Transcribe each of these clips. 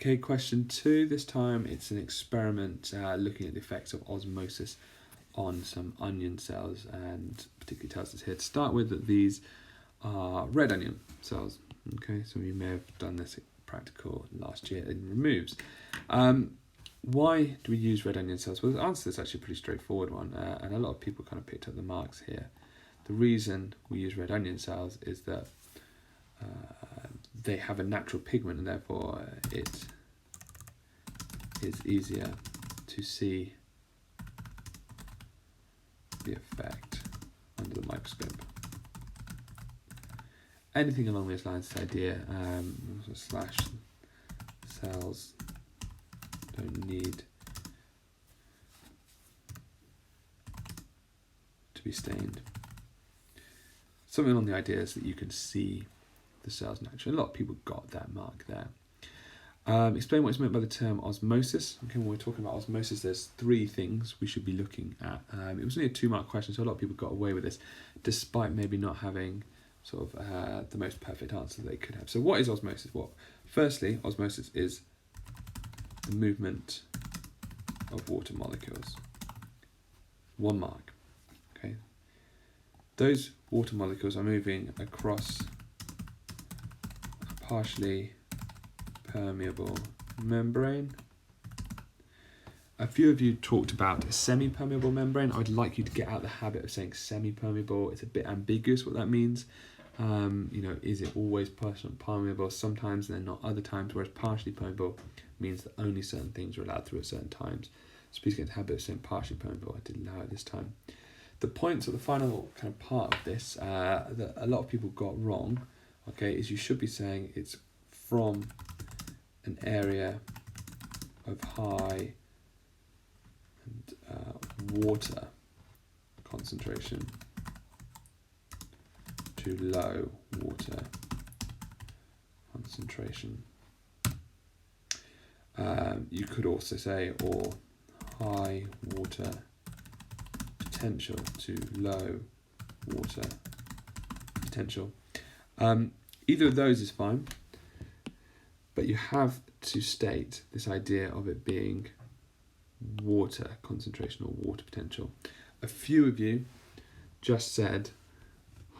Okay, question 2. This time it's an experiment looking at the effects of osmosis on some onion cells, and particularly tells us here to start with that these are red onion cells. Okay, so you may have done this at practical last year in removes. Why do we use red onion cells? Well, the answer is actually a pretty straightforward one, and a lot of people kind of picked up the marks here. The reason we use red onion cells is that they have a natural pigment, and therefore it is easier to see the effect under the microscope. Anything along those lines, this idea, slash cells don't need to be stained. Something along the idea is that you can see the cells naturally. A lot of people got that mark there. Explain what is meant by the term osmosis. Okay, when we're talking about osmosis, there's 3 things we should be looking at. It was only a 2-mark question, so a lot of people got away with this, despite maybe not having sort of the most perfect answer they could have. So what is osmosis? Well, firstly, osmosis is the movement of water molecules. 1 mark. Okay, those water molecules are moving across a partially permeable membrane. A few of you talked about a semi-permeable membrane. I'd like you to get out of the habit of saying semi-permeable. It's a bit ambiguous what that means. Is it always permeable sometimes and then not other times, whereas partially permeable means that only certain things are allowed through at certain times. So please get into the habit of saying partially permeable. I didn't allow it this time. The points of the final kind of part of this that a lot of people got wrong, okay, is you should be saying it's from an area of high water concentration to low water concentration. You could also say or high water potential to low water potential. Either of those is fine, but you have to state this idea of it being water concentration or water potential. A few of you just said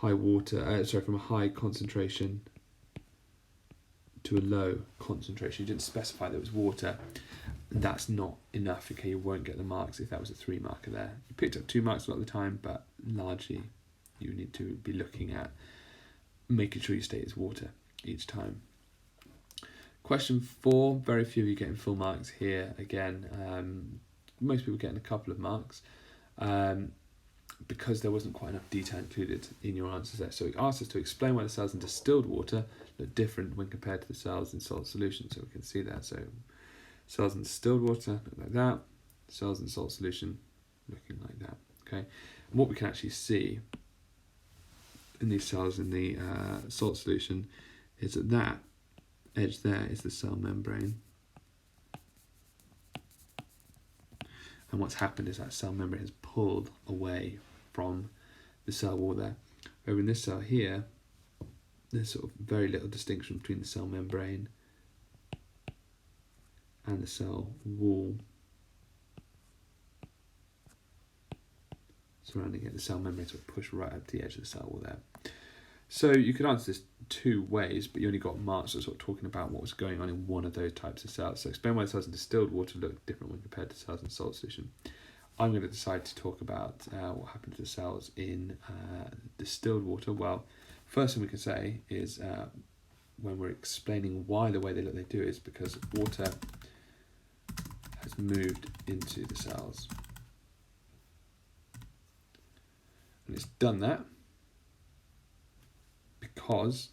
from a high concentration to a low concentration. You didn't specify that it was water. That's not enough. Okay, you won't get the marks if that was a 3-marker there. You picked up 2 marks a lot of the time, but largely you need to be looking at making sure you state it's water each time. Question 4, very few of you getting full marks here again. Most people getting a couple of marks because there wasn't quite enough detail included in your answers there. So it asks us to explain why the cells in distilled water look different when compared to the cells in salt solution. So we can see that. So cells in distilled water look like that. Cells in salt solution looking like that. Okay, and what we can actually see in these cells in the salt solution is that edge there is the cell membrane, and what's happened is that cell membrane has pulled away from the cell wall there. Over in this cell here, there's sort of very little distinction between the cell membrane and the cell wall surrounding it. The cell membrane sort of pushed right up to the edge of the cell wall there. So you could answer this 2 ways, but you only got marks that sort of talking about what was going on in one of those types of cells. So explain why the cells in distilled water look different when compared to cells in salt solution. I'm going to decide to talk about what happened to the cells in distilled water. Well, first thing we can say is when we're explaining why the way they look they do is because water has moved into the cells. And it's done that because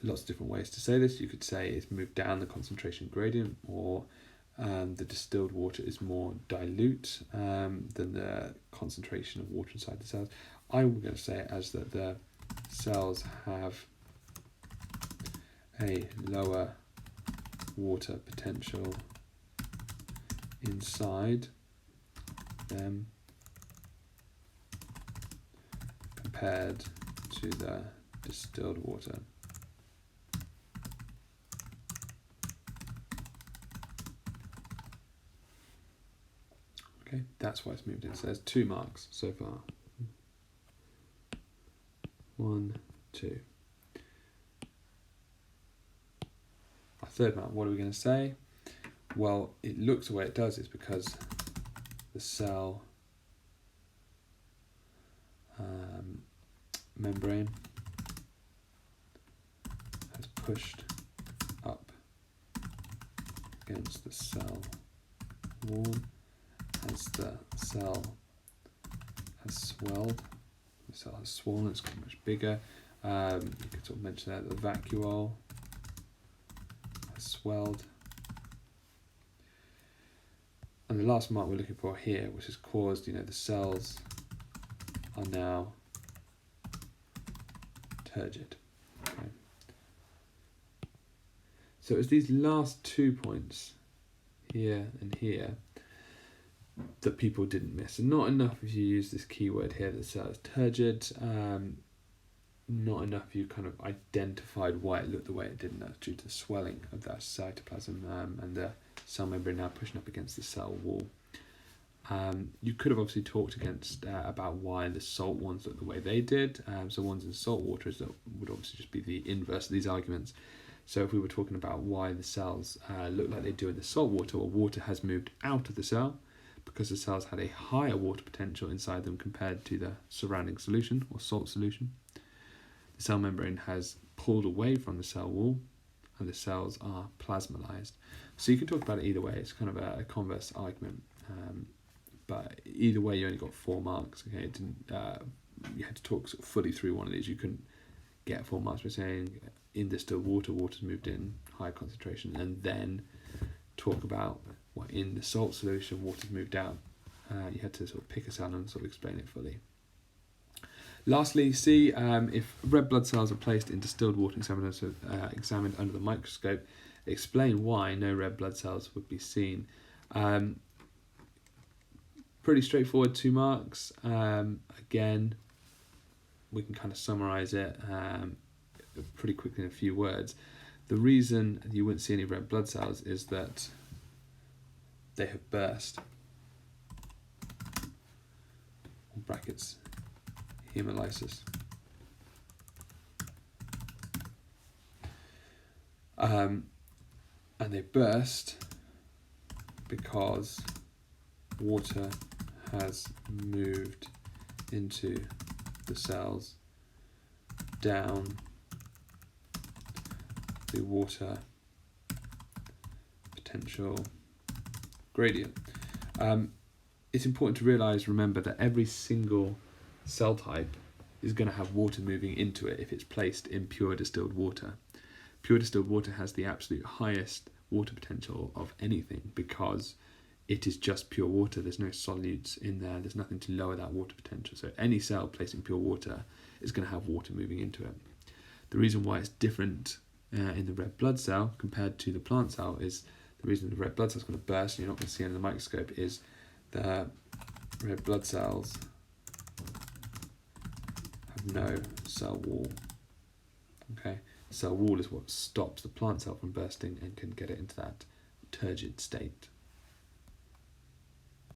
lots of different ways to say this. You could say it's moved down the concentration gradient, or the distilled water is more dilute than the concentration of water inside the cells. I'm going to say it as that the cells have a lower water potential inside them compared to the distilled water. Okay, that's why it's moved in. So there's 2 marks so far. 1, 2. Our third mark, what are we going to say? Well, it looks the way it does is because the cell membrane has pushed up against the cell wall as the cell has swelled. The cell has swollen, it's got much bigger. You could sort of mention that the vacuole has swelled. And the last mark we're looking for here, which has caused, the cells are now turgid. Okay. So it's these last 2 points, here and here, that people didn't miss. And not enough if you use this keyword here, the cell is turgid. Not enough if you kind of identified why it looked the way it did, and that's due to the swelling of that cytoplasm and the cell membrane now pushing up against the cell wall. You could have obviously talked about why the salt ones look the way they did. So ones in salt water would obviously just be the inverse of these arguments. So if we were talking about why the cells look like they do in the salt water, well, water has moved out of the cell because the cells had a higher water potential inside them compared to the surrounding solution or salt solution. The cell membrane has pulled away from the cell wall and the cells are plasmalized. So you can talk about it either way. It's kind of a converse argument. But either way, you only got 4 marks. Okay, it didn't. You had to talk sort of fully through one of these. You couldn't get 4 marks by saying in distilled water, water's moved in high concentration, and then talk about what in the salt solution, water's moved out. You had to sort of pick a cell and sort of explain it fully. Lastly, C, if red blood cells are placed in distilled water examined under the microscope, explain why no red blood cells would be seen. Pretty straightforward, 2 marks. Again, we can kind of summarize it pretty quickly in a few words. The reason you wouldn't see any red blood cells is that they have burst. Brackets, hemolysis. And they burst because water has moved into the cells down the water potential gradient. It's important to remember that every single cell type is going to have water moving into it if it's placed in pure distilled water. Pure distilled water has the absolute highest water potential of anything because it is just pure water. There's no solutes in there. There's nothing to lower that water potential. So any cell placed in pure water is going to have water moving into it. The reason why it's different in the red blood cell compared to the plant cell is the reason the red blood cell is going to burst and you're not going to see it in the microscope is the red blood cells have no cell wall. Okay, cell wall is what stops the plant cell from bursting and can get it into that turgid state.